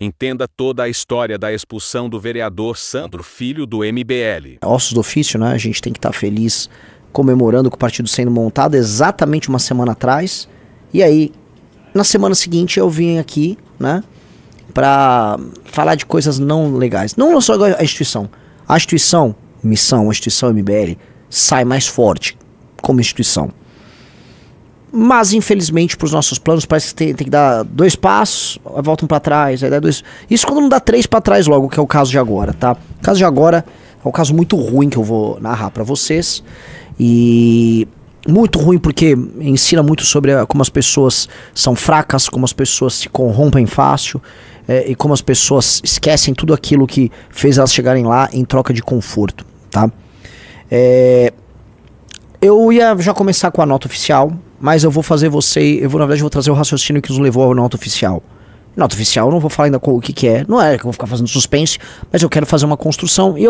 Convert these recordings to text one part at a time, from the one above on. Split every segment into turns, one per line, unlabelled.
Entenda toda a história da expulsão do vereador Sandro Filho do MBL.
Ossos do ofício, né? A gente tem que estar feliz comemorando com o partido sendo montado exatamente uma semana atrás. E aí, na semana seguinte, eu vim aqui, né? Pra falar de coisas não legais. Não só a instituição. A instituição, missão, a instituição MBL, sai mais forte como instituição. Mas, infelizmente, para os nossos planos, parece que tem que dar 2 passos, voltam para trás, aí dá 2. Isso quando não dá 3 para trás logo, que é o caso de agora, tá? O caso de agora é um caso muito ruim que eu vou narrar para vocês. E muito ruim porque ensina muito sobre como as pessoas são fracas, como as pessoas se corrompem fácil, e como as pessoas esquecem tudo aquilo que fez elas chegarem lá em troca de conforto, tá? Eu ia já começar com a nota oficial, mas eu vou fazer na verdade, vou trazer o raciocínio que nos levou à nota oficial. Nota oficial, eu não vou falar ainda o que é, não é que eu vou ficar fazendo suspense, mas eu quero fazer uma construção e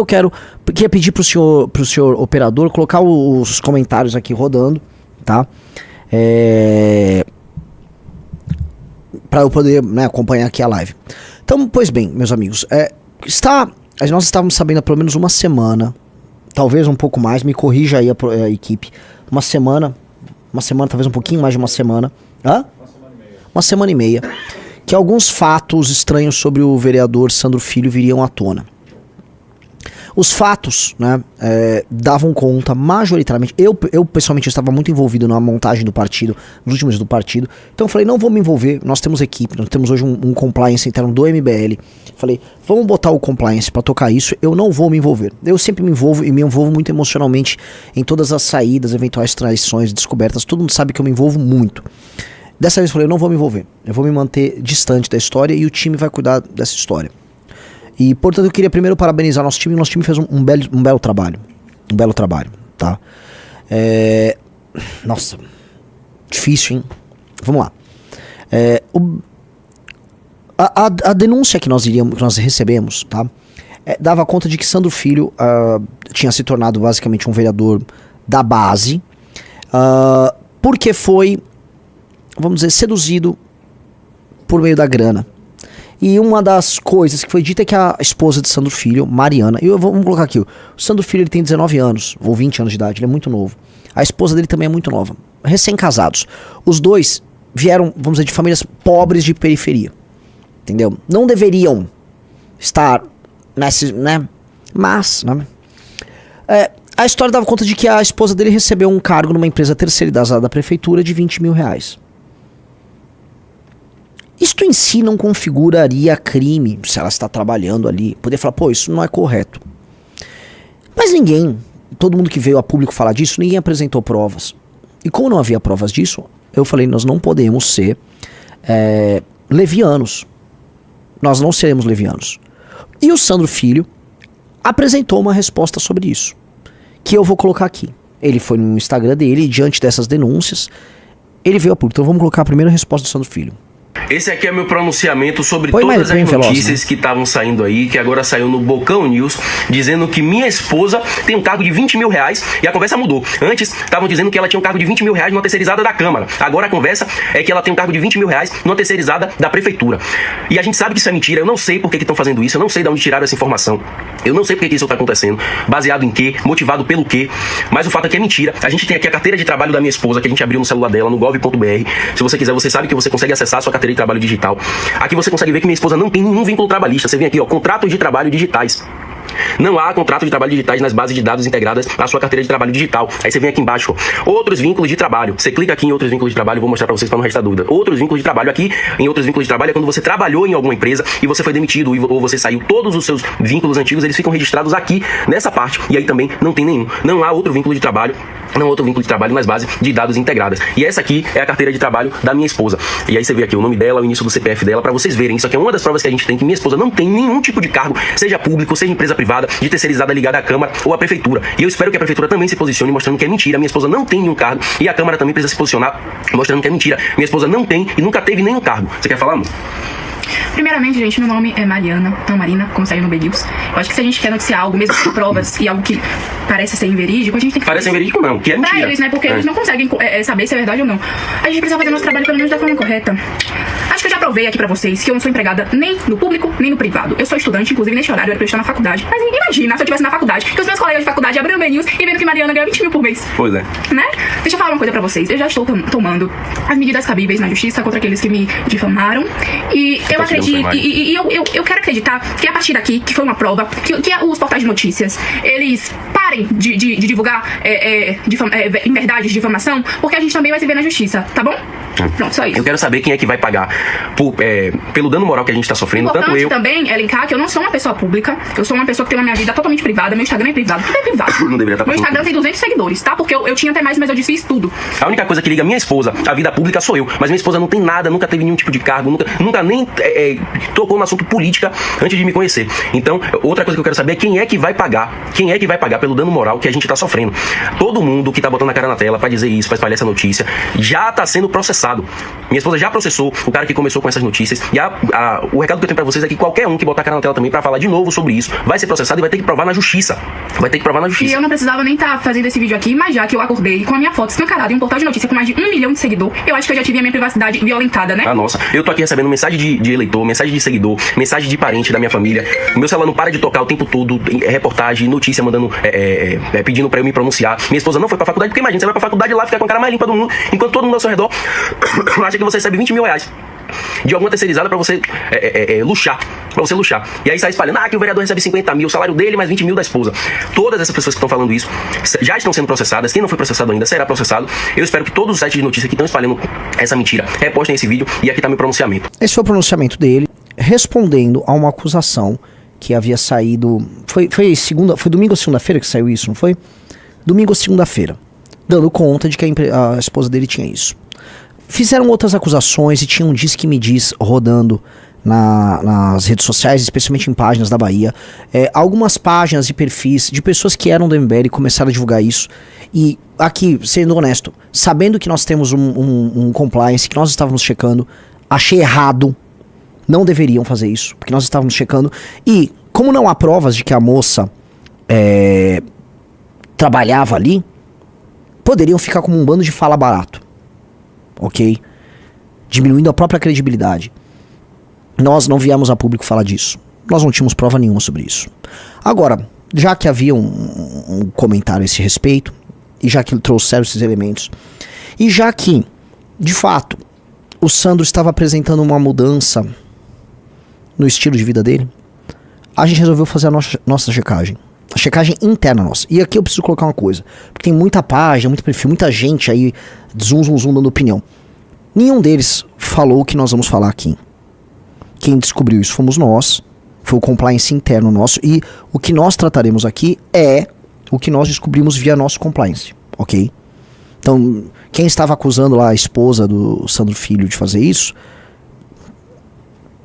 queria pedir pro senhor operador colocar os comentários aqui rodando, tá? Pra eu poder, né, acompanhar aqui a live. Então, pois bem, meus amigos, nós estávamos sabendo há pelo menos uma semana, talvez um pouco mais, me corrija aí a equipe, uma semana, talvez um pouquinho mais de uma semana. Hã? Uma semana e meia. Que alguns fatos estranhos sobre o vereador Sandro Filho viriam à tona. Os fatos, né, davam conta, majoritariamente, eu pessoalmente estava muito envolvido na montagem do partido, nos últimos dias do partido, então eu falei, não vou me envolver, nós temos equipe, nós temos hoje um compliance interno do MBL, falei, vamos botar o compliance para tocar isso, eu não vou me envolver, eu sempre me envolvo e me envolvo muito emocionalmente em todas as saídas, eventuais traições, descobertas, todo mundo sabe que eu me envolvo muito. Dessa vez eu falei, eu não vou me envolver, eu vou me manter distante da história e o time vai cuidar dessa história. E, portanto, eu queria primeiro parabenizar nosso time fez um belo trabalho. Um belo trabalho, tá? Nossa, difícil, hein? Vamos lá. A denúncia que nós recebemos, tá? Dava conta de que Sandro Filho tinha se tornado basicamente um vereador da base, porque foi, vamos dizer, seduzido por meio da grana. E uma das coisas que foi dita é que a esposa de Sandro Filho, Mariana, vamos colocar aqui, o Sandro Filho ele tem 19 anos, ou 20 anos de idade, ele é muito novo. A esposa dele também é muito nova, recém-casados. Os dois vieram, vamos dizer, de famílias pobres de periferia, entendeu? Não deveriam estar nesse, né? Mas, né? A história dava conta de que a esposa dele recebeu um cargo numa empresa terceirizada da prefeitura de 20 mil reais. Isto em si não configuraria crime se ela está trabalhando ali. Poder falar, pô, isso não é correto. Mas todo mundo que veio a público falar disso, ninguém apresentou provas. E como não havia provas disso, eu falei, nós não podemos ser levianos. Nós não seremos levianos. E o Sandro Filho apresentou uma resposta sobre isso, que eu vou colocar aqui. Ele foi no Instagram dele e diante dessas denúncias, ele veio a público. Então vamos colocar a primeira resposta do Sandro Filho.
Esse aqui é meu pronunciamento sobre todas as notícias que estavam saindo aí, que agora saiu no Bocão News, dizendo que minha esposa tem um cargo de 20 mil reais e a conversa mudou. Antes, estavam dizendo que ela tinha um cargo de 20 mil reais numa terceirizada da Câmara. Agora a conversa é que ela tem um cargo de 20 mil reais numa terceirizada da Prefeitura. E a gente sabe que isso é mentira, eu não sei por que estão fazendo isso, eu não sei de onde tiraram essa informação. Eu não sei por que isso está acontecendo, baseado em quê, motivado pelo quê, mas o fato é que é mentira. A gente tem aqui a carteira de trabalho da minha esposa, que a gente abriu no celular dela, no gov.br. Se você quiser, você sabe que você consegue acessar a sua carteira de trabalho digital. Aqui você consegue ver que minha esposa não tem nenhum vínculo trabalhista. Você vem aqui, ó, contratos de trabalho digitais. Não há contrato de trabalho digitais nas bases de dados integradas à sua carteira de trabalho digital. Aí você vem aqui embaixo, ó, outros vínculos de trabalho. Você clica aqui em outros vínculos de trabalho, eu vou mostrar pra vocês para não restar dúvida. Outros vínculos de trabalho aqui, em outros vínculos de trabalho é quando você trabalhou em alguma empresa e você foi demitido ou você saiu. Todos os seus vínculos antigos, eles ficam registrados aqui nessa parte. E aí também não tem nenhum. Não há outro vínculo de trabalho. Não há outro vínculo de trabalho nas bases de dados integradas. E essa aqui é a carteira de trabalho da minha esposa. E aí você vê aqui o nome dela, o início do CPF dela, pra vocês verem. Isso aqui é uma das provas que a gente tem, que minha esposa não tem nenhum tipo de cargo, seja público, seja empresa privada, de terceirizada ligada à Câmara ou à Prefeitura. E eu espero que a Prefeitura também se posicione mostrando que é mentira. Minha esposa não tem nenhum cargo e a Câmara também precisa se posicionar mostrando que é mentira. Minha esposa não tem e nunca teve nenhum cargo. Você quer falar, amor?
Primeiramente, gente, meu nome é Mariana, Tamarina, como saiu no B-News. Eu acho que se a gente quer noticiar algo, mesmo com provas e algo que parece ser inverídico, a gente tem que...
Parece inverídico não, que é mentira.
Pra eles, né? Porque eles não conseguem saber se é verdade ou não. A gente precisa fazer nosso trabalho pelo menos da forma correta. Acho que eu já provei aqui pra vocês que eu não sou empregada nem no público, nem no privado. Eu sou estudante, inclusive neste horário era pra eu estar na faculdade. Mas imagina se eu estivesse na faculdade, que os meus colegas de faculdade abriram o BNews e vendo que Mariana ganha 20 mil por mês.
Pois é.
Né? Deixa eu falar uma coisa pra vocês. Eu já estou tomando as medidas cabíveis na justiça contra aqueles que me difamaram. E eu acredito, eu quero acreditar que a partir daqui, que foi uma prova, que os portais de notícias, eles parem de divulgar inverdades de difamação, porque a gente também vai se ver na justiça, tá bom? Pronto, só isso.
Eu quero saber quem é que vai pagar pelo dano moral que a gente tá sofrendo, tanto eu...
também é linkar que eu não sou uma pessoa pública, eu sou uma pessoa que tem uma minha vida totalmente privada, meu Instagram é privado, tudo é privado.
Não deveria estar.
Meu Instagram tem 200 seguidores, tá? Porque eu tinha até mais, mas eu desfiz tudo.
A única coisa que liga minha esposa à vida pública sou eu, mas minha esposa não tem nada, nunca teve nenhum tipo de cargo, nunca nem tocou no assunto política antes de me conhecer. Então, outra coisa que eu quero saber é quem é que vai pagar pelo dano moral que a gente tá sofrendo. Todo mundo que tá botando a cara na tela pra dizer isso, pra espalhar essa notícia, já tá sendo processado. Minha esposa já processou o cara que começou com essas notícias. E o recado que eu tenho pra vocês é que qualquer um que botar a cara na tela também pra falar de novo sobre isso vai ser processado e vai ter que provar na justiça. E
eu não precisava nem estar fazendo esse vídeo aqui, mas já que eu acordei com a minha foto escancarada em um portal de notícia com mais de 1 milhão de seguidores, eu acho que eu já tive a minha privacidade violentada, né?
Ah, nossa. Eu tô aqui recebendo mensagem de eleitor, mensagem de seguidor, mensagem de parente da minha família. O meu celular não para de tocar o tempo todo, reportagem, notícia mandando, pedindo pra eu me pronunciar. Minha esposa não foi pra faculdade, porque imagina, você vai pra faculdade lá, fica com a cara mais limpa do mundo, enquanto todo mundo ao seu redor acha que você recebe 20 mil reais de alguma terceirizada pra você luxar. E aí sai espalhando, que o vereador recebe 50 mil, o salário dele mais 20 mil da esposa. Todas essas pessoas que estão falando isso já estão sendo processadas. Quem não foi processado ainda será processado. Eu espero que todos os sites de notícia que estão espalhando essa mentira repostem esse vídeo, e aqui tá meu pronunciamento.
Esse foi o pronunciamento dele, respondendo a uma acusação que havia saído... Foi domingo ou segunda-feira que saiu isso, não foi? Domingo ou segunda-feira. Dando conta de que a esposa dele tinha isso. Fizeram outras acusações e tinha um Diz que me diz rodando nas redes sociais, especialmente em páginas da Bahia. Algumas páginas e perfis de pessoas que eram do MBL começaram a divulgar isso. E aqui, sendo honesto, sabendo que nós temos um compliance, que nós estávamos checando, achei errado. Não deveriam fazer isso, porque nós estávamos checando. E como não há provas de que a moça trabalhava ali, poderiam ficar como um bando de fala barato. Ok? Diminuindo a própria credibilidade. Nós não viemos a público falar disso. Nós não tínhamos prova nenhuma sobre isso. Agora, já que havia um comentário a esse respeito, e já que ele trouxeram esses elementos, e já que, de fato, o Sandro estava apresentando uma mudança no estilo de vida dele, a gente resolveu fazer a nossa checagem. A checagem interna nossa. E aqui eu preciso colocar uma coisa. Porque tem muita página, muito perfil, muita gente aí zoom dando opinião. Nenhum deles falou o que nós vamos falar aqui. Quem descobriu isso fomos nós. Foi o compliance interno nosso. E o que nós trataremos aqui é o que nós descobrimos via nosso compliance. Ok? Então, quem estava acusando lá a esposa do Sandro Filho de fazer isso,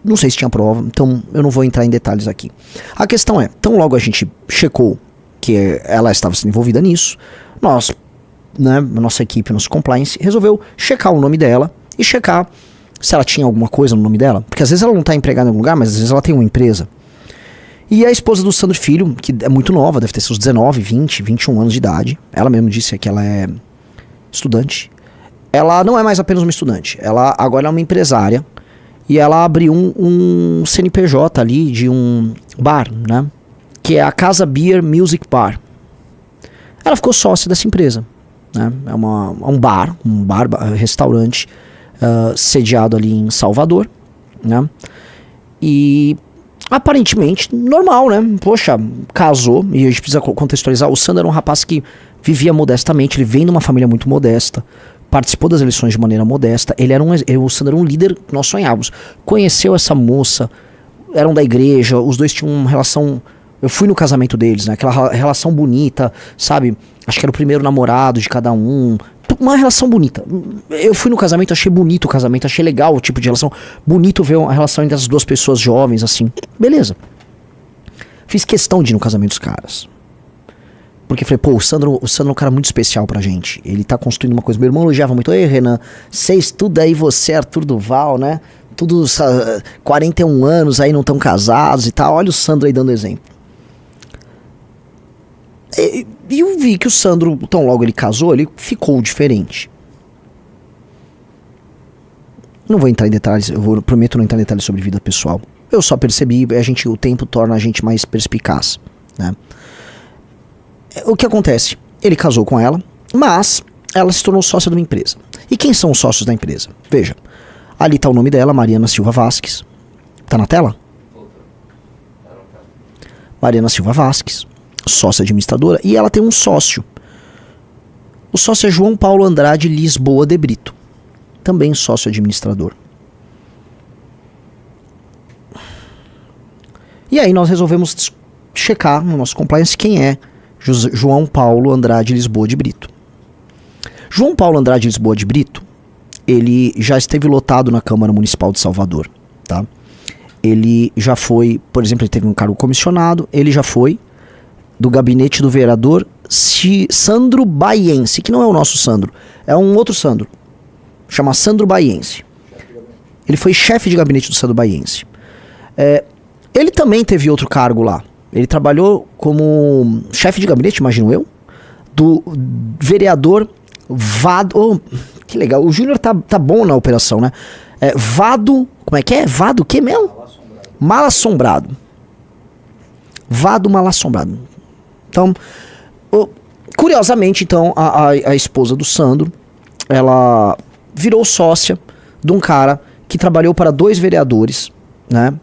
não sei se tinha prova, então eu não vou entrar em detalhes aqui. A questão é, tão logo a gente checou que ela estava sendo envolvida nisso, nós, né, a nossa equipe, nosso compliance, resolveu checar o nome dela e checar se ela tinha alguma coisa no nome dela. Porque às vezes ela não está empregada em algum lugar, mas às vezes ela tem uma empresa. E a esposa do Sandro Filho, que é muito nova, deve ter seus 19, 20, 21 anos de idade, ela mesmo disse que ela é estudante. Ela não é mais apenas uma estudante, ela agora é uma empresária. E ela abriu um CNPJ ali de um bar, né? Que é a Casa Beer Music Bar. Ela ficou sócia dessa empresa, né? É um bar, restaurante sediado ali em Salvador, né? E aparentemente normal, né? Poxa, casou, e a gente precisa contextualizar. O Sandro era um rapaz que vivia modestamente, ele vem de uma família muito modesta. Participou das eleições de maneira modesta. O Sandro era um líder que nós sonhávamos. Conheceu essa moça, eram da igreja, os dois tinham uma relação. Eu fui no casamento deles, né? Aquela relação bonita, sabe? Acho que era o primeiro namorado de cada um. Uma relação bonita. Eu fui no casamento, achei bonito o casamento, achei legal o tipo de relação. Bonito ver a relação entre as duas pessoas jovens, assim. Beleza. Fiz questão de ir no casamento dos caras. Porque falei, pô, o Sandro é um cara muito especial pra gente. Ele tá construindo uma coisa. Meu irmão elogiava muito. Ei, Renan, você estuda aí, você, Arthur Duval, né? Todos 41 anos aí não estão casados e tal. Olha o Sandro aí dando exemplo. E eu vi que o Sandro, tão logo ele casou, ele ficou diferente. Não vou entrar em detalhes, prometo não entrar em detalhes sobre vida pessoal. Eu só percebi, o tempo torna a gente mais perspicaz, né? O que acontece? Ele casou com ela, mas ela se tornou sócia de uma empresa. E quem são os sócios da empresa? Veja, ali está o nome dela, Mariana Silva Vasques. Tá na tela? Mariana Silva Vasques, sócia administradora, e ela tem um sócio. O sócio é João Paulo Andrade Lisboa de Brito, também sócio administrador. E aí nós resolvemos checar no nosso compliance quem é João Paulo Andrade Lisboa de Brito. João Paulo Andrade Lisboa de Brito, ele já esteve lotado na Câmara Municipal de Salvador, tá? Ele já foi, por exemplo, ele teve um cargo comissionado, ele já foi do gabinete do vereador Sandro Baiense, que não é o nosso Sandro, é um outro Sandro, chama Sandro Baiense. Ele foi chefe de gabinete do Sandro Baiense. Ele também teve outro cargo lá. Ele trabalhou como chefe de gabinete, imagino eu, do vereador Vado. Oh, que legal, o Júnior tá bom na operação, né? Vado, como é que é? Vado o que mesmo? Malassombrado. Vado Malassombrado. Então, curiosamente, então, a esposa do Sandro, ela virou sócia de um cara que trabalhou para 2 vereadores, né?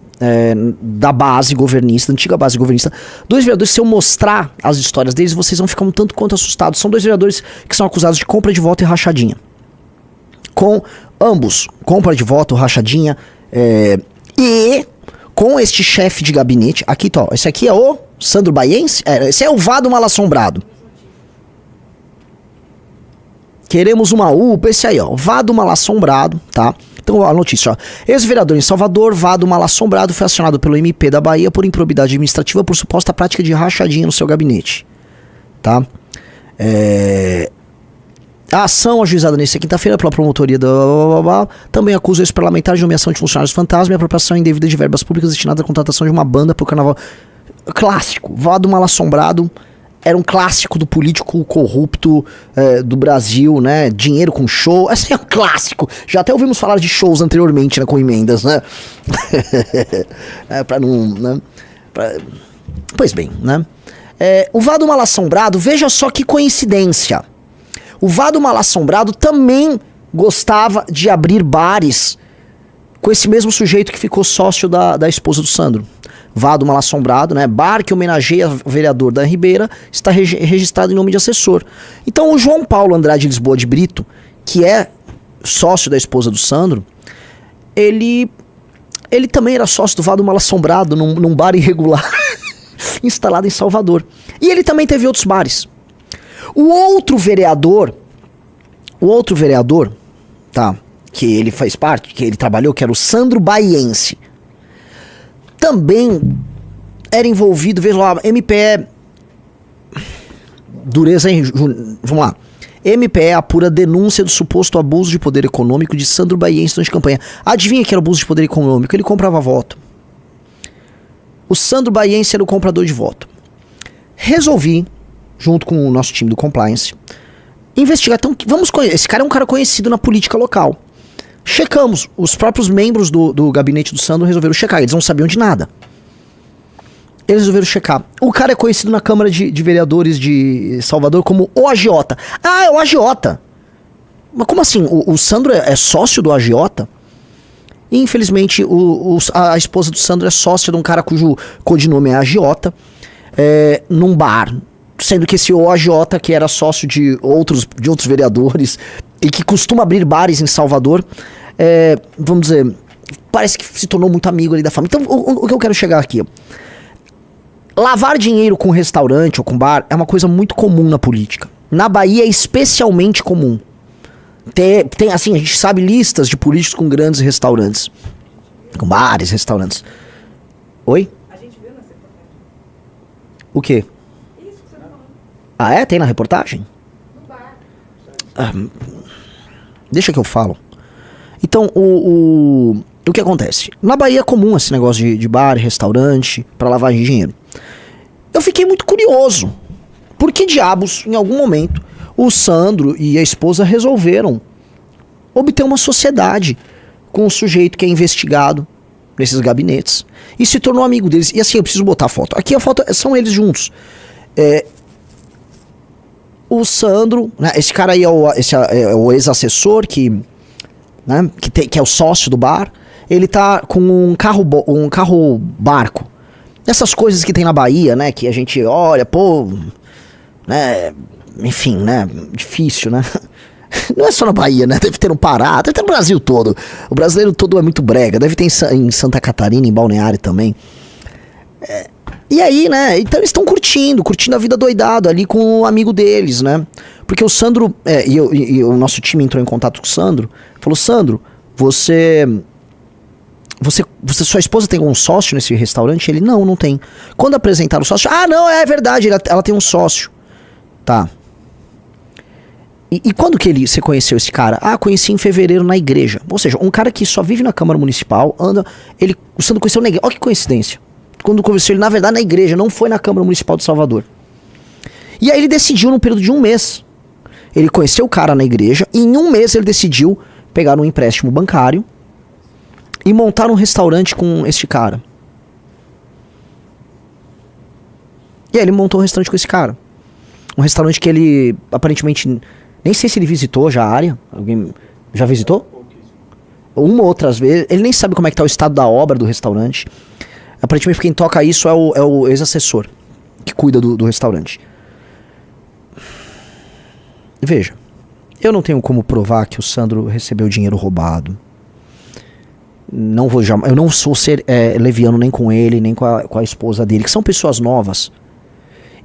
Da base governista, antiga base governista. 2 vereadores, se eu mostrar as histórias deles, vocês vão ficar um tanto quanto assustados. São 2 vereadores que são acusados de compra de voto e rachadinha. Com ambos, compra de voto, rachadinha, e com este chefe de gabinete, aqui, ó, esse aqui é o Sandro Baiense, esse é o Vado Malassombrado. Queremos uma UPA, esse aí, ó, Vado Malassombrado, tá? Então a notícia, ó, ex-vereador em Salvador, Vado Malassombrado, foi acionado pelo MP da Bahia por improbidade administrativa por suposta prática de rachadinha no seu gabinete, tá? A ação ajuizada nesta quinta-feira pela promotoria também acusa o ex-parlamentar de nomeação de funcionários fantasma e apropriação indevida de verbas públicas destinadas à contratação de uma banda para o carnaval. Clássico, Vado Malassombrado era um clássico do político corrupto do Brasil, né? Dinheiro com show, esse é um clássico. Já até ouvimos falar de shows anteriormente, né, com emendas, né? Pra não, né? Pois bem, né? O Vado Malassombrado, veja só que coincidência. O Vado Malassombrado também gostava de abrir bares com esse mesmo sujeito que ficou sócio da esposa do Sandro. Vado Malassombrado, né? Bar que homenageia o vereador da Ribeira, está registrado em nome de assessor. Então o João Paulo Andrade Lisboa de Brito, que é sócio da esposa do Sandro, ele também era sócio do Vado Malassombrado num bar irregular instalado em Salvador. E ele também teve outros bares. O outro vereador, tá, que ele faz parte, que ele trabalhou, que era o Sandro Baiense, também era envolvido, veja lá, MPE, dureza, hein, vamos lá, MPE apura denúncia do suposto abuso de poder econômico de Sandro Baiense durante a campanha. Adivinha que era abuso de poder econômico? Ele comprava voto. O Sandro Baiense era o comprador de voto. Resolvi, junto com o nosso time do compliance, investigar. Então, esse cara é um cara conhecido na política local. Checamos. Os próprios membros do gabinete do Sandro resolveram checar. Eles não sabiam de nada. Eles resolveram checar. O cara é conhecido na Câmara de Vereadores de Salvador como o Agiota. Ah, é o Agiota. Mas como assim? O Sandro é sócio do Agiota? E, infelizmente, a esposa do Sandro é sócia de um cara cujo codinome é Agiota, num bar. Sendo que esse agiota, que era sócio de outros vereadores e que costuma abrir bares em Salvador, vamos dizer, parece que se tornou muito amigo ali da família. Então, o que eu quero chegar aqui? Lavar dinheiro com restaurante ou com bar é uma coisa muito comum na política. Na Bahia é especialmente comum. Tem assim, a gente sabe listas de políticos com grandes restaurantes. Com bares, restaurantes. Oi? A gente viu nessa reportagem. O quê? Ah, é? Tem na reportagem? No bar. Deixa que eu falo. Então, o que acontece? Na Bahia é comum esse negócio de bar, restaurante, pra lavagem de dinheiro. Eu fiquei muito curioso. Por que diabos, em algum momento, o Sandro e a esposa resolveram obter uma sociedade com um sujeito que é investigado nesses gabinetes e se tornou amigo deles. E assim, eu preciso botar a foto. Aqui a foto são eles juntos. O Sandro, né, esse cara aí é o ex-assessor que, né, que é o sócio do bar. Ele tá com um carro barco. Essas coisas que tem na Bahia, né, que a gente olha, pô, né, enfim, né, difícil, né. Não é só na Bahia, né? Deve ter no Pará, deve ter no Brasil todo. O brasileiro todo é muito brega. Deve ter em Santa Catarina, em Balneário também. E aí, né? Então eles estão curtindo a vida doidado ali com o amigo deles, né? Porque o Sandro, e o nosso time entrou em contato com o Sandro, falou: Sandro, sua esposa tem um sócio nesse restaurante? Ele, não tem. Quando apresentaram o sócio, não, é verdade, ela tem um sócio. Tá. E quando que você conheceu esse cara? Conheci em fevereiro na igreja. Ou seja, um cara que só vive na Câmara Municipal, o Sandro conheceu na igreja. Olha que coincidência. Quando conheceu ele, na verdade, na igreja, não foi na Câmara Municipal de Salvador. E aí ele decidiu, num período de 1 mês, ele conheceu o cara na igreja, e em 1 mês ele decidiu pegar um empréstimo bancário e montar um restaurante com este cara. E aí ele montou um restaurante com esse cara. Um restaurante que ele, aparentemente... Nem sei se ele visitou já a área. Alguém já visitou? Uma ou outras vezes. Ele nem sabe como é que tá o estado da obra do restaurante. Aparentemente quem toca isso é o ex-assessor que cuida do restaurante. Veja, eu não tenho como provar que o Sandro recebeu dinheiro roubado. Eu não sou ser leviano nem com ele, nem com a esposa dele, que são pessoas novas.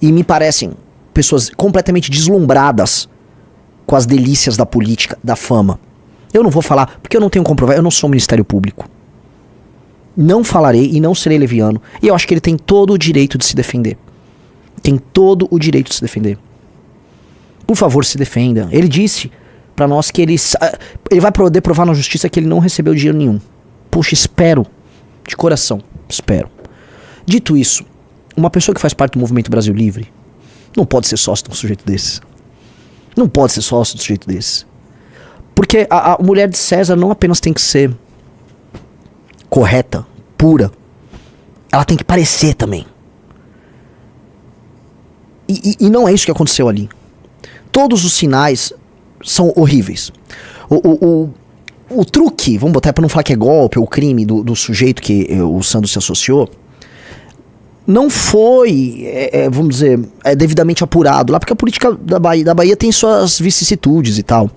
E me parecem pessoas completamente deslumbradas com as delícias da política, da fama. Eu não vou falar, porque eu não tenho como provar, eu não sou Ministério Público. Não falarei e não serei leviano. E eu acho que ele tem todo o direito de se defender. Tem todo o direito de se defender. Por favor, se defenda. Ele disse pra nós que ele vai poder provar na justiça que ele não recebeu dinheiro nenhum. Puxa, espero. De coração, espero. Dito isso, uma pessoa que faz parte do Movimento Brasil Livre não pode ser sócio de um sujeito desse. Não pode ser sócio de um sujeito desse. Porque a mulher de César não apenas tem que ser correta, pura. Ela tem que parecer também. E não é isso que aconteceu ali. Todos os sinais são horríveis. O truque, vamos botar pra não falar que é golpe ou crime do sujeito que o Sandro se associou, não foi, vamos dizer, devidamente apurado lá, porque a política da Bahia tem suas vicissitudes e tal.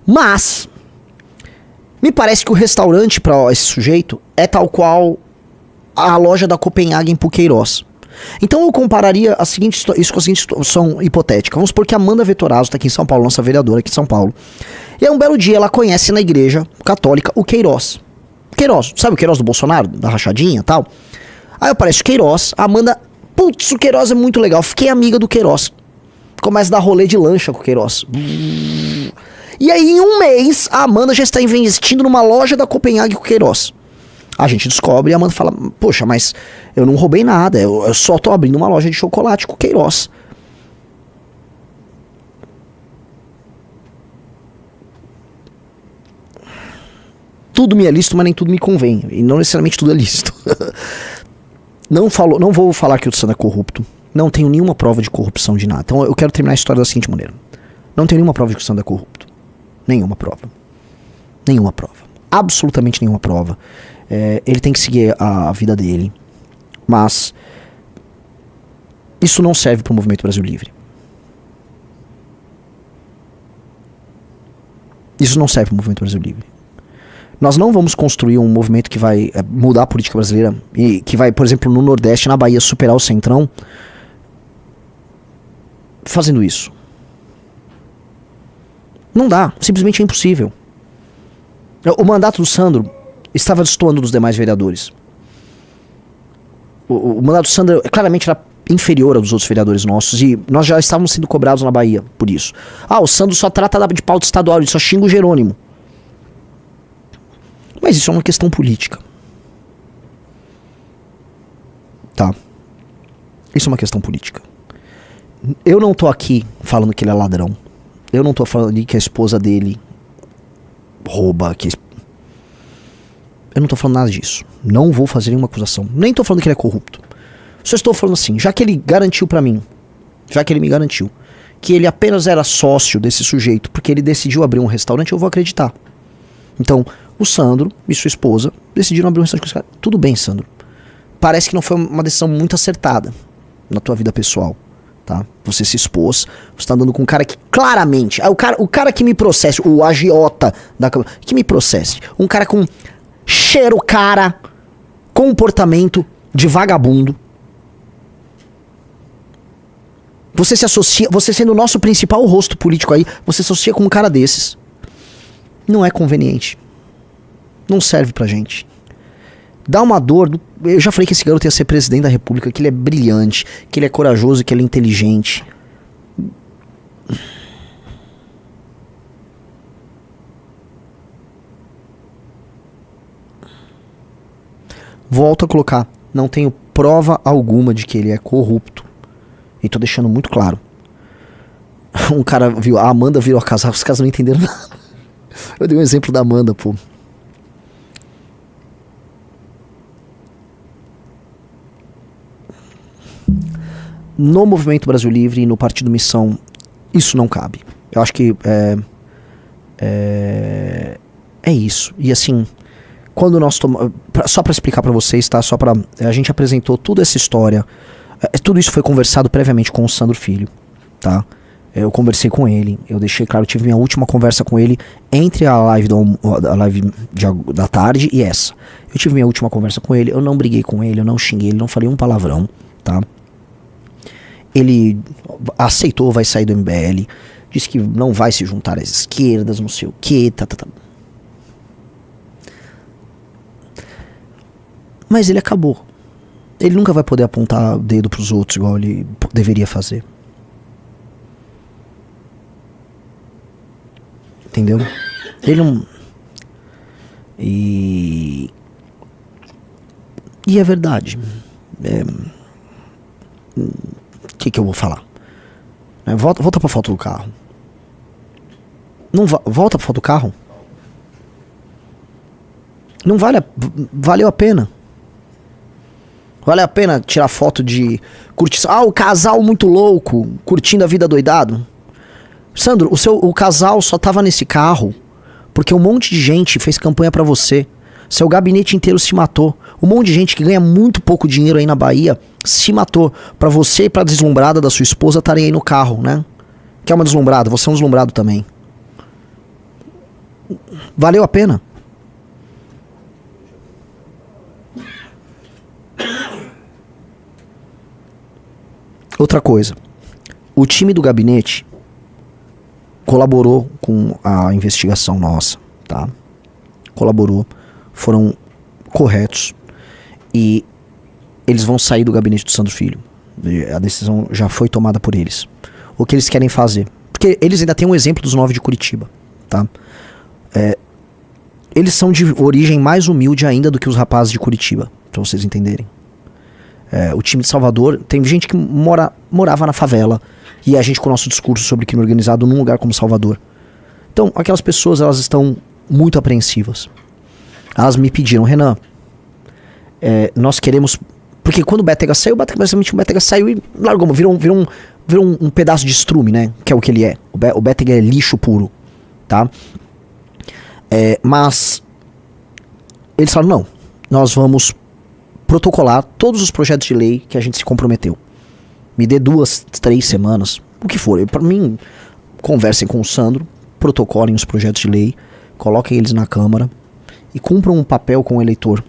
Mas me parece que o restaurante para esse sujeito é tal qual a loja da Copenhague em Puqueiroz. Então eu compararia isso com a seguinte situação hipotética. Vamos supor que a Amanda Vettorazzo está aqui em São Paulo, nossa vereadora aqui em São Paulo. E aí um belo dia ela conhece na igreja católica o Queiroz. Queiroz, sabe o Queiroz do Bolsonaro? Da rachadinha e tal? Aí aparece o Queiroz, a Amanda, putz, o Queiroz é muito legal, fiquei amiga do Queiroz. Começa a dar rolê de lancha com o Queiroz. E aí em 1 mês a Amanda já está investindo numa loja da Copenhague com o Queiroz. A gente descobre e a Amanda fala: poxa, mas eu não roubei nada, eu só tô abrindo uma loja de chocolate com o Queiroz. Tudo me é lícito, mas nem tudo me convém. E não necessariamente tudo é lícito. Não vou falar que o Sandro é corrupto. Não tenho nenhuma prova de corrupção de nada. Então eu quero terminar a história da seguinte maneira. Não tenho nenhuma prova de que o Sandro é corrupto. Nenhuma prova. Nenhuma prova. Absolutamente nenhuma prova. Ele tem que seguir a vida dele. Mas isso não serve para o Movimento Brasil Livre. Isso não serve para o Movimento Brasil Livre. Nós não vamos construir um movimento que vai mudar a política brasileira e que vai, por exemplo, no Nordeste, na Bahia, superar o Centrão fazendo isso. Não dá, simplesmente é impossível. O mandato do Sandro estava destoando dos demais vereadores. O mandato do Sandro claramente era inferior aos dos outros vereadores nossos e nós já estávamos sendo cobrados na Bahia por isso. O Sandro só trata de pauta estadual, ele só xinga o Jerônimo. Mas isso é uma questão política. Tá? Isso é uma questão política. Eu não tô aqui falando que ele é ladrão. Eu não tô falando que a esposa dele rouba. Eu não tô falando nada disso. Não vou fazer nenhuma acusação. Nem tô falando que ele é corrupto. Só estou falando assim, já que ele garantiu pra mim, já que ele me garantiu, que ele apenas era sócio desse sujeito porque ele decidiu abrir um restaurante, eu vou acreditar. Então, o Sandro e sua esposa decidiram abrir um restaurante com esse cara. Tudo bem, Sandro. Parece que não foi uma decisão muito acertada na tua vida pessoal, tá? Você se expôs, você tá andando com um cara que claramente... o cara que me processe, o agiota da Câmara, que me processe. Um cara com cheiro, cara, comportamento de vagabundo. Você se associa, você sendo o nosso principal rosto político aí, você se associa com um cara desses. Não é conveniente. Não serve pra gente. Dá uma dor. Eu já falei que esse garoto ia ser presidente da República, que ele é brilhante, que ele é corajoso, que ele é inteligente. Volto a colocar. Não tenho prova alguma de que ele é corrupto. E tô deixando muito claro. Um cara viu, a Amanda virou a casar, os caras não entenderam nada. Eu dei um exemplo da Amanda, pô. No Movimento Brasil Livre e no Partido Missão, isso não cabe. Eu acho que é isso. E assim, quando nós tomamos... Só pra explicar pra vocês, tá? A gente apresentou toda essa história. Tudo isso foi conversado previamente com o Sandro Filho, tá? Eu conversei com ele, eu deixei claro, eu tive minha última conversa com ele entre a live da tarde e essa. Eu tive minha última conversa com ele, eu não briguei com ele, eu não xinguei ele, não falei um palavrão, tá? Ele aceitou, vai sair do MBL, disse que não vai se juntar às esquerdas, não sei o que, tá. Mas ele acabou. Ele nunca vai poder apontar o dedo pros outros igual ele deveria fazer. Entendeu? Ele não... E é verdade. O que eu vou falar? Volta pra foto do carro. Não volta pra foto do carro. Não valeu a pena. Vale a pena tirar foto de curtição? O casal muito louco, curtindo a vida doidado. Sandro, o casal só tava nesse carro porque um monte de gente fez campanha pra você. Seu gabinete inteiro se matou. Um monte de gente que ganha muito pouco dinheiro aí na Bahia se matou. Pra você e pra deslumbrada da sua esposa estarem aí no carro, né? Que é uma deslumbrada, você é um deslumbrado também. Valeu a pena? Outra coisa, o time do gabinete colaborou com a investigação nossa, tá? Colaborou, foram corretos e eles vão sair do gabinete do Sandro Filho. A decisão já foi tomada por eles. O que eles querem fazer? Porque eles ainda têm um exemplo dos 9 de Curitiba, tá? Eles são de origem mais humilde ainda do que os rapazes de Curitiba, pra vocês entenderem. O time de Salvador, tem gente que morava na favela e a gente com o nosso discurso sobre crime organizado num lugar como Salvador. Então, aquelas pessoas, elas estão muito apreensivas. Elas me pediram, Renan, nós queremos... Porque quando o Bétega saiu, basicamente o Bétega saiu e largou, virou um pedaço de estrume, né? Que é o que ele é. O Bétega é lixo puro, tá? Mas eles falaram, não, nós vamos protocolar todos os projetos de lei que a gente se comprometeu. Me dê 2, 3 semanas, o que for. Pra mim, conversem com o Sandro, protocolem os projetos de lei, coloquem eles na Câmara e cumpram um papel com o eleitor.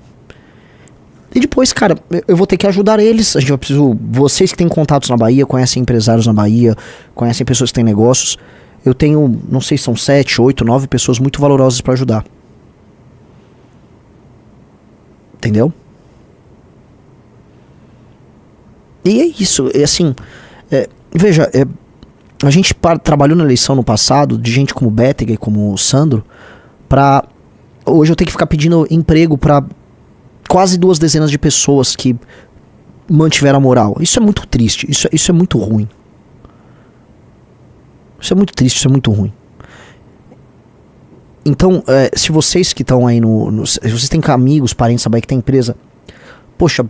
E depois, cara, eu vou ter que ajudar eles. A gente vai precisar. Vocês que têm contatos na Bahia, conhecem empresários na Bahia, conhecem pessoas que têm negócios. Eu tenho, não sei se são 7, 8, 9 pessoas muito valorosas pra ajudar. Entendeu? E é isso, assim, veja, a gente trabalhou na eleição no passado, de gente como o Bétega e como o Sandro, pra hoje eu tenho que ficar pedindo emprego pra quase 2 dezenas de pessoas que mantiveram a moral. Isso é muito triste, isso é muito ruim. Isso é muito triste, isso é muito ruim. Então, se vocês que estão aí se vocês têm amigos, parentes, saber que tem empresa, poxa,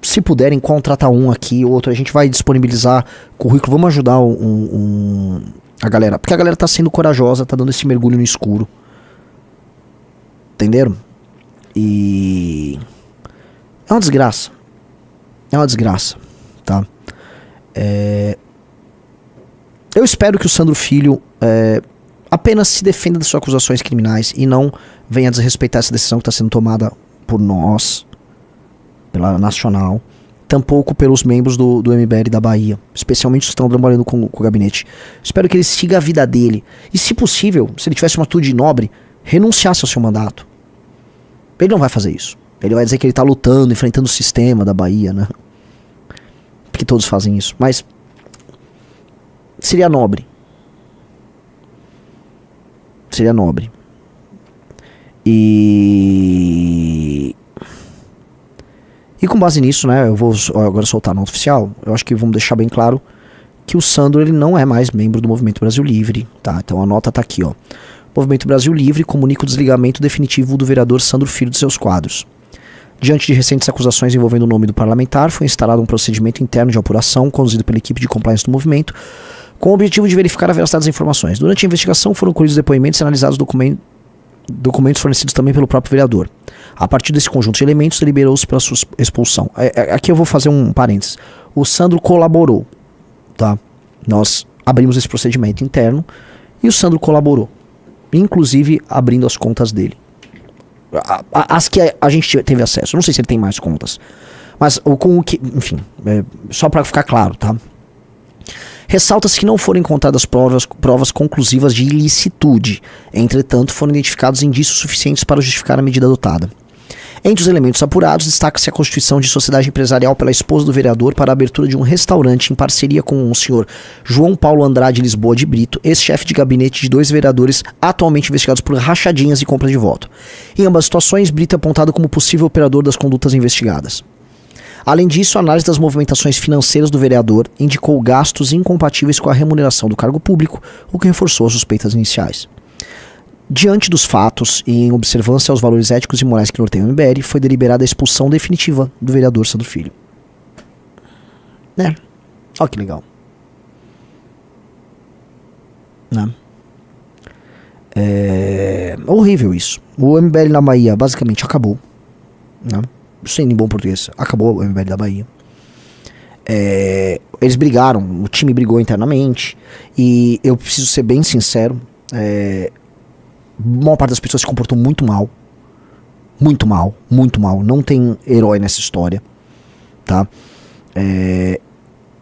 se puderem, contratar um aqui, outro, a gente vai disponibilizar currículo, vamos ajudar a galera, porque a galera tá sendo corajosa, tá dando esse mergulho no escuro. Entenderam? E é uma desgraça. É uma desgraça, tá? Eu espero que o Sandro Filho apenas se defenda das suas acusações criminais e não venha desrespeitar essa decisão que está sendo tomada por nós, pela Nacional, tampouco pelos membros do MBL da Bahia, especialmente os que estão trabalhando com o gabinete. Espero que ele siga a vida dele e, se possível, se ele tivesse uma atitude nobre, renunciasse ao seu mandato. Ele não vai fazer isso. Ele vai dizer que ele está lutando, enfrentando o sistema da Bahia, né? Porque todos fazem isso. Mas seria nobre. Seria nobre. E com base nisso, né, eu vou agora soltar a nota oficial. Eu acho que vamos deixar bem claro que o Sandro, ele não é mais membro do Movimento Brasil Livre, tá? Então a nota tá aqui, ó. Movimento Brasil Livre comunica o desligamento definitivo do vereador Sandro Filho de seus quadros. Diante de recentes acusações envolvendo o nome do parlamentar, foi instalado um procedimento interno de apuração conduzido pela equipe de compliance do movimento, com o objetivo de verificar a veracidade das informações. Durante a investigação foram colhidos depoimentos e analisados documentos fornecidos também pelo próprio vereador. A partir desse conjunto de elementos, deliberou-se pela sua expulsão. Aqui eu vou fazer um parênteses. O Sandro colaborou, tá? Nós abrimos esse procedimento interno e o Sandro colaborou, inclusive abrindo as contas dele. As que a gente teve acesso. Não sei se ele tem mais contas, mas com o que, enfim, só para ficar claro, tá? Ressalta-se que não foram encontradas provas conclusivas de ilicitude. Entretanto, foram identificados indícios suficientes para justificar a medida adotada. Entre os elementos apurados, destaca-se a constituição de sociedade empresarial pela esposa do vereador para a abertura de um restaurante em parceria com o senhor João Paulo Andrade Lisboa de Brito, ex-chefe de gabinete de 2 vereadores atualmente investigados por rachadinhas e compra de voto. Em ambas situações, Brito é apontado como possível operador das condutas investigadas. Além disso, a análise das movimentações financeiras do vereador indicou gastos incompatíveis com a remuneração do cargo público, o que reforçou as suspeitas iniciais. Diante dos fatos e em observância aos valores éticos e morais que norteiam o MBL, foi deliberada a expulsão definitiva do vereador Sandro Filho. Né? Olha que legal. Né? É horrível isso. O MBL na Bahia basicamente acabou. Né? Sem nem bom português, acabou o MBL da Bahia. Eles brigaram, o time brigou internamente. E eu preciso ser bem sincero, a maior parte das pessoas se comportou muito mal. Muito mal, muito mal. Não tem herói nessa história, tá?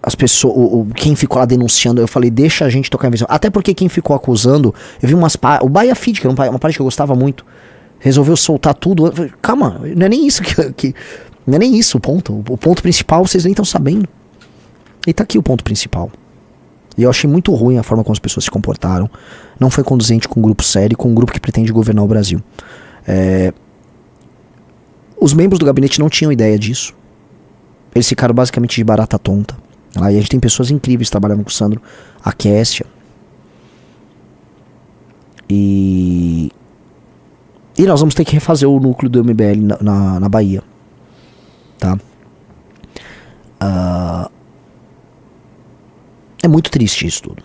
As pessoas, quem ficou lá denunciando, eu falei, deixa a gente tocar a investigação. Até porque quem ficou acusando, eu vi o Bahia Fit, que era uma parte que eu gostava muito, resolveu soltar tudo. Falei, calma, não é nem isso não é nem isso o ponto. O ponto principal vocês nem estão sabendo. E tá aqui o ponto principal. E eu achei muito ruim a forma como as pessoas se comportaram. Não foi conduzente com um grupo sério, com um grupo que pretende governar o Brasil. Os membros do gabinete não tinham ideia disso. Eles ficaram basicamente de barata tonta. E a gente tem pessoas incríveis que trabalham com o Sandro. A Kessia. E nós vamos ter que refazer o núcleo do MBL na Bahia. Tá? É muito triste isso tudo.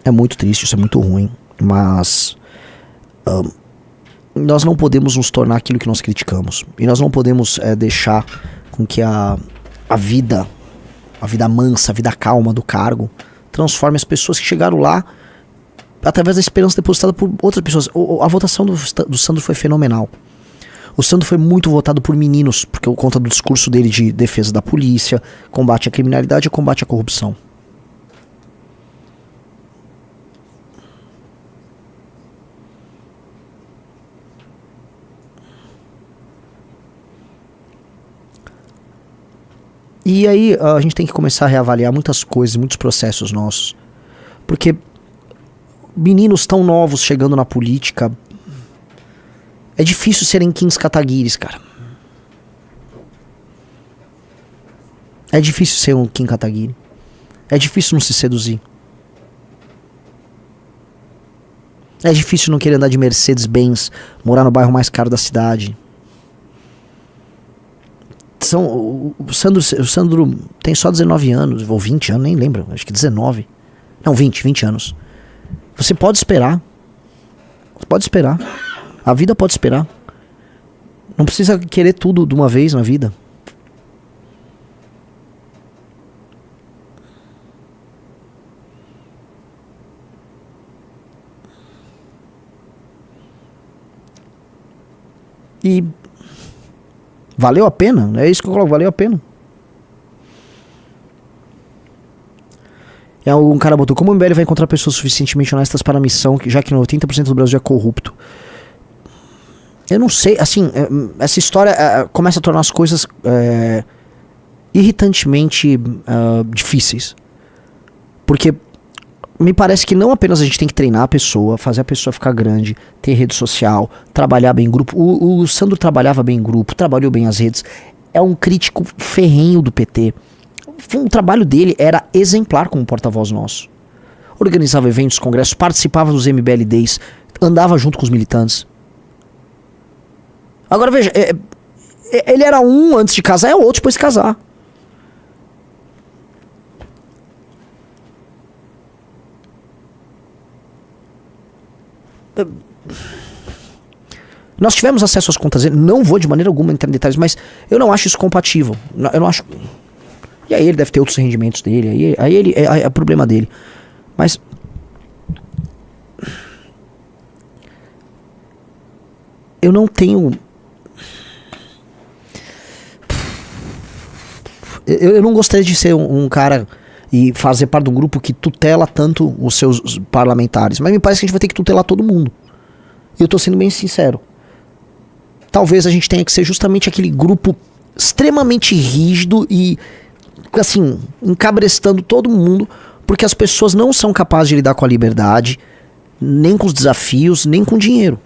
É muito triste, isso é muito ruim. Mas nós não podemos nos tornar aquilo que nós criticamos. E nós não podemos deixar com que a vida mansa, a vida calma do cargo transforme as pessoas que chegaram lá através da esperança depositada por outras pessoas. A votação do Sandro foi fenomenal. O Sandro foi muito votado por meninos, por conta do discurso dele de defesa da polícia, combate à criminalidade e combate à corrupção. E aí a gente tem que começar a reavaliar muitas coisas, muitos processos nossos. Porque meninos tão novos chegando na política, é difícil serem Kins Kataguiris, cara. É difícil ser um Kim Kataguiri. É difícil não se seduzir. É difícil não querer andar de Mercedes-Benz, morar no bairro mais caro da cidade. O Sandro tem só 19 anos, ou 20 anos, nem lembro, acho que 19. Não, 20 anos. Você pode esperar. Pode esperar. A vida pode esperar. Não precisa querer tudo de uma vez na vida. E valeu a pena, é isso que eu coloco, valeu a pena. E um cara botou, como o MBL vai encontrar pessoas suficientemente honestas para a missão, já que 80% do Brasil é corrupto? Eu não sei, assim, essa história começa a tornar as coisas irritantemente difíceis. Porque me parece que não apenas a gente tem que treinar a pessoa, fazer a pessoa ficar grande, ter rede social, trabalhar bem em grupo. O Sandro trabalhava bem em grupo, trabalhou bem as redes. É um crítico ferrenho do PT. O trabalho dele era exemplar como porta-voz nosso. Organizava eventos, congressos, participava dos MBL Days, andava junto com os militantes. Agora veja, ele era um antes de casar, é outro depois de casar. Nós tivemos acesso às contas dele. Não vou de maneira alguma entrar em detalhes, mas eu não acho isso compatível. Eu não acho. E aí ele deve ter outros rendimentos dele. Aí ele é problema dele. Mas eu não tenho. Eu não gostaria de ser um cara e fazer parte de um grupo que tutela tanto os seus parlamentares. Mas me parece que a gente vai ter que tutelar todo mundo. E eu tô sendo bem sincero. Talvez a gente tenha que ser justamente aquele grupo extremamente rígido e, assim, encabrestando todo mundo, porque as pessoas não são capazes de lidar com a liberdade, nem com os desafios, nem com o dinheiro.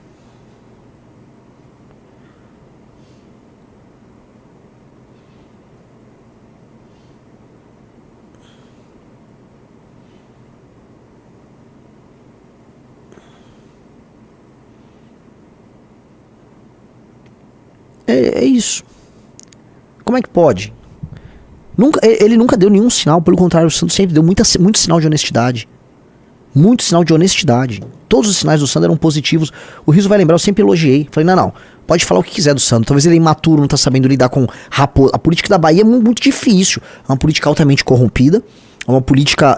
É isso. Como é que pode? Ele nunca deu nenhum sinal, pelo contrário, o Sandro sempre deu muito sinal de honestidade. Muito sinal de honestidade. Todos os sinais do Sandro eram positivos. O Riso vai lembrar, eu sempre elogiei. Falei, não, pode falar o que quiser do Sandro. Talvez ele é imaturo, não tá sabendo lidar com raposa. A política da Bahia é muito difícil. É uma política altamente corrompida. É uma política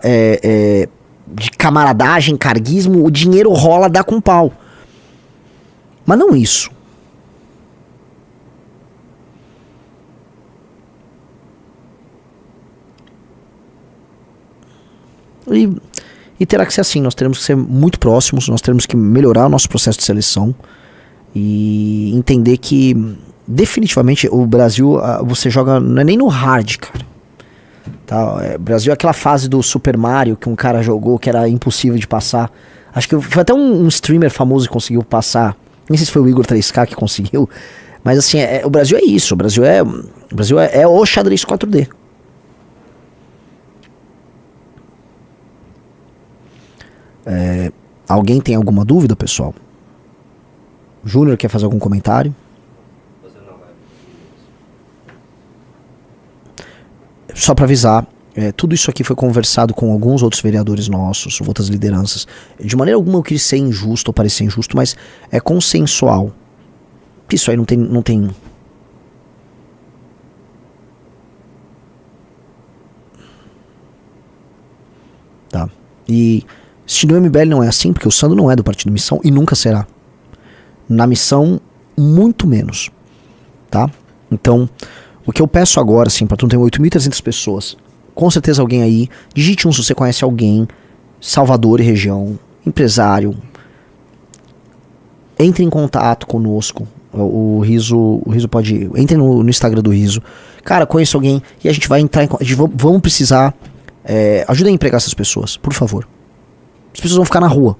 de camaradagem, carguismo. O dinheiro rola, dá com pau. Mas não isso. E terá que ser assim, nós teremos que ser muito próximos, nós teremos que melhorar o nosso processo de seleção e entender que definitivamente o Brasil, você joga, não é nem no hard, cara. Tá? O Brasil é aquela fase do Super Mario que um cara jogou que era impossível de passar. Acho que foi até um streamer famoso que conseguiu passar, nem sei se foi o Igor 3K que conseguiu, mas assim, o Brasil é isso, o Brasil é o xadrez 4D. Alguém tem alguma dúvida, pessoal? Júnior quer fazer algum comentário? Só para avisar, tudo isso aqui foi conversado com alguns outros vereadores nossos, outras lideranças. De maneira alguma eu quis ser injusto ou parecer injusto, mas é consensual. Isso aí não tem... Tá. E se no MBL não é assim, porque o Sandro não é do Partido Missão e nunca será. Na Missão, muito menos. Tá? Então, o que eu peço agora, assim, pra tu tem 8.300 pessoas, com certeza alguém aí, digite se você conhece alguém, Salvador e região, empresário, entre em contato conosco. O Riso pode... Entre no Instagram do Riso. Cara, conheço alguém e a gente vai entrar em... Vamos precisar... ajuda a empregar essas pessoas, por favor. As pessoas vão ficar na rua.